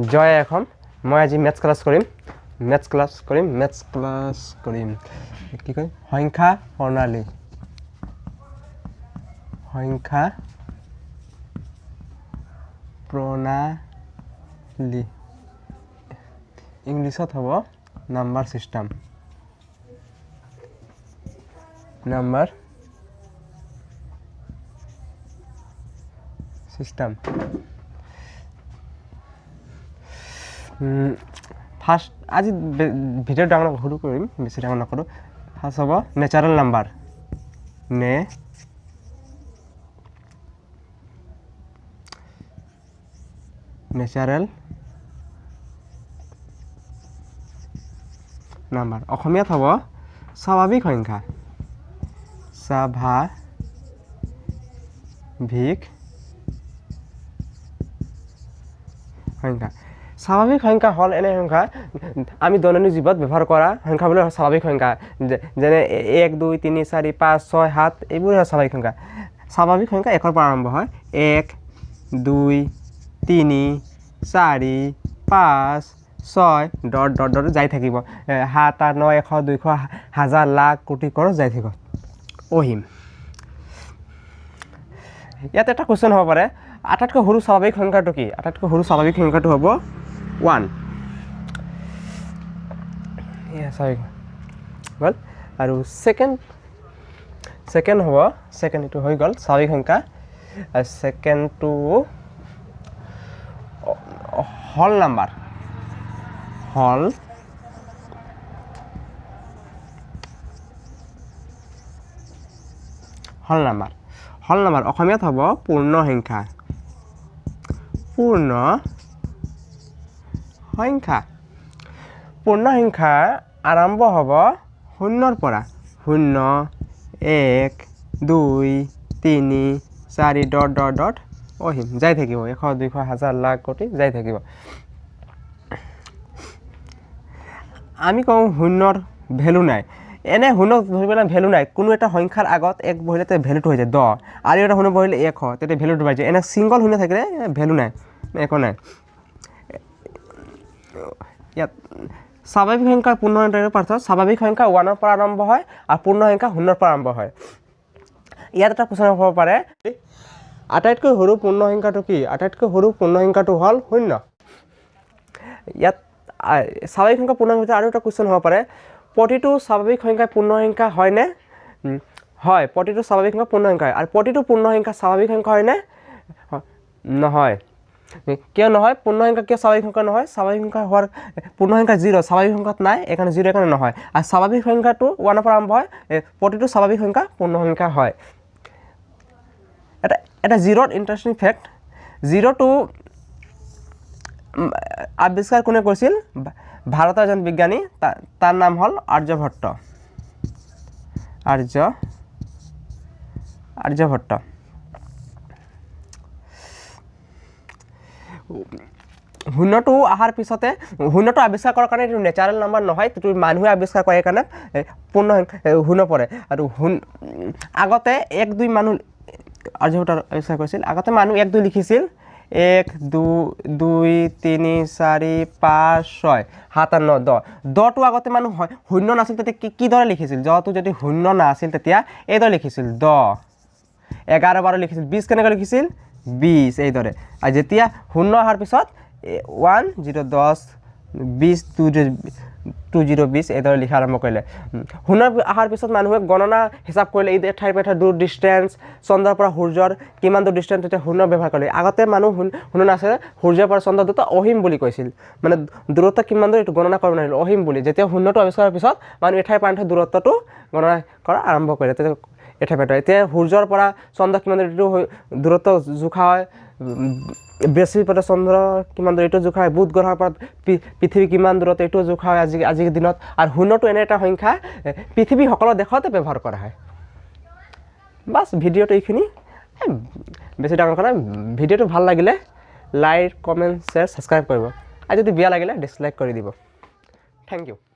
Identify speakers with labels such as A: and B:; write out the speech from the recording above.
A: জয় এখন মই আজি ম্যাথছ ক্লাছ কৰিম কি কয় সংখ্যা প্ৰণালী ইংলিছত হ'ব নাম্বাৰ সিস্টেম ফাৰ্স্ট আজি ভিডিও ডাঙৰ সৰু কৰিম বেছি ডাঙৰ নকৰো ফাৰ্স্ট হ'ব নেচাৰেল নাম্বাৰ নেচাৰেল নাম্বাৰ অসমীয়াত হ'ব স্বাভাৱিক সংখ্যা স্বাভাৱিক সংখ্যা হল এনে সংখ্যা আমি দৈনন্দিন জীৱনত ব্যৱহাৰ কৰা সংখ্যাবোৰ স্বাভাৱিক সংখ্যা যেনে 1 2 3 4 5 6 7 এইবোৰ স্বাভাৱিক সংখ্যা স্বাভাৱিক সংখ্যা একৰ পৰা আৰম্ভ হয় 1 2 3 4 5 6 ডট ডট ডট যাই থাকিব 7 8 9 100 200 হাজাৰ লাখ কোটি কৰড় যাই থাকিব অহিম ইয়াতে এটা কোৱেশ্চন হ'ব পাৰে আটাইতকৈ সৰু স্বাভাৱিক সংখ্যাটো কি আটাইতকৈ সৰু স্বাভাৱিক সংখ্যাটো হ'ব 1 গল আৰু সেকেন্ড হ'ব সেকেন্ড এটো হৈ গল স্বাভাৱিক সংখ্যা সেকেন্ডটো হল নাম্বাৰ হল নাম্বাৰ অসমীয়াত হ'ব পূৰ্ণ সংখ্যা পূৰ্ণ সংখ্যা আৰম্ভ হ'ব 0 পৰা 0 1 2 3 4 ডট ডট ডট অহিম যাই থাকিব 100 200 হাজাৰ লাখ কোটি যাই থাকিব আমি কওঁ 0 ভ্যালু নাই এনে 0 ধৰিবলৈ ভ্যালু নাই কোনো এটা সংখ্যাৰ আগত 1 বহিলে তে ভ্যালুটো হৈ যায় 10 আৰু এটা 0 বহিলে 100 তেতে ভ্যালুটো বাঢ়ি যায় এনে সিঙ্গল 0 থাকিলে ভ্যালু নাই একো নাই ইয়াত স্বাভাৱিক সংখ্যা পূৰ্ণ সংখ্যাৰ পাৰ্থক্য স্বাভাৱিক সংখ্যা 1 ৰ পৰা আৰম্ভ হয় আৰু পূৰ্ণ সংখ্যা 0 ৰ পৰা আৰম্ভ হয় ইয়াত এটা প্ৰশ্ন হ'ব পাৰে আটাইতকৈ সৰু পূৰ্ণ সংখ্যাটো কি আটাইতকৈ সৰু পূৰ্ণ সংখ্যাটো হল 0 ইয়াত স্বাভাৱিক সংখ্যা পূৰ্ণ সংখ্যা আৰু এটা কোৱেশ্চন হ'ব পাৰে প্ৰতিটো স্বাভাৱিক সংখ্যা পূৰ্ণ সংখ্যা হয় নে হয় প্ৰতিটো স্বাভাৱিক সংখ্যা পূৰ্ণ সংখ্যা আৰু প্ৰতিটো পূৰ্ণ সংখ্যা স্বাভাৱিক সংখ্যা হয় নে নহয় কিয় নহয় পূৰ্ণ সংখ্যা কিয় স্বাভাৱিক সংখ্যা নহয় স্বাভাৱিক সংখ্যা হোৱাৰ পূৰ্ণ সংখ্যা 0 স্বাভাৱিক সংখ্যাত নাই এখানে 0 এখানে নহয় আৰু স্বাভাৱিক সংখ্যাটো 1 ৰ পৰা আৰম্ভ হয় প্ৰতিটো স্বাভাৱিক সংখ্যা পূৰ্ণ সংখ্যা হয় এটা 0 ইন্টাৰেষ্টিং ফ্যাক্ট 0 টো আৱিষ্কাৰ কোনে কৰিছিল ভাৰতৰ এজন বিজ্ঞানী তাৰ নাম হল আৰ্যভট্ট শূন্যটো আহাৰ পিছতে শূন্যটো আৱিষ্কাৰ কৰাৰ কাৰণে এটো নেচাৰেল নাম্বাৰ নহয় এটো মানুহে আৱিষ্কাৰ কৰে কাৰণে পূৰ্ণ শূন্য পৰে আৰু আগতে 1 2 মানুহ আৰ্যভট্ট আৱিষ্কাৰ কৰিছিল আগতে মানুহ 1 2 লিখিছিল 1 2 2 3 4 5 6 7 8 9 10 টো আগতে মানুহ শূন্য নাছিল তেতিয়া কি দৰে লিখিছিল যটো যদি শূন্য না আছিল তেতিয়া এই দৰে লিখিছিল 10 11 12 লিখিছিল 20 কেনেকৈ লিখিছিল 20 এই দৰে আৰু যেতিয়া শূন্য আহাৰ পিছত 1 0 10 20 20 এই দৰে লিখা আৰম্ভ কৰিলে শূন্য আহাৰ পিছত মানুহে গণনা হিচাপ কৰিলে এই ঠাইৰ পৰা দূৰ ডিসটেন্স চন্দ্ৰৰ পৰা সূৰ্যৰ কিমান দূৰ ডিসটেন্স এটা শূন্য ব্যৱহাৰ কৰিলে আগতে মানুহ শূন্য নাছিল সূৰ্যৰ পৰা চন্দ্ৰ দুটা অহিম বুলি কৈছিল মানে দূৰত্ব কিমান দূৰ এটো গণনা কৰিব নোৱাৰিল অহিম বুলি যেতিয়া শূন্যটো আৱিষ্কাৰৰ পিছত মানুহ এঠাইৰ পৰা দূৰত্বটো গণনা কৰা আৰম্ভ কৰিলে এঠাইৰ পৰা এতিয়া সূৰ্যৰ পৰা চন্দ্ৰ কিমান দূৰ দূৰত্ব জোখা হয় বৃহস্পতিৰ পৰা চন্দ্ৰ কিমান দূৰ এটো জোখা হয় বুধ গ্ৰহৰ পৰা পৃথিৱী কিমান দূৰত এটো জোখা হয় আজিৰ দিনত আৰু শূন্যটো এনে এটা সংখ্যা পৃথিৱী সকলো দেশতে ব্যৱহাৰ কৰা হয় বাস ভিডিওটো এইখিনি বেছি ডাঙৰ কৰা ভিডিওটো ভাল লাগিলে লাইক কমেন্ট শেয়াৰ সাবস্ক্ৰাইব কৰিব আৰু যদি বেয়া লাগিলে ডিসলাইক কৰি দিব থ্যাংক ইউ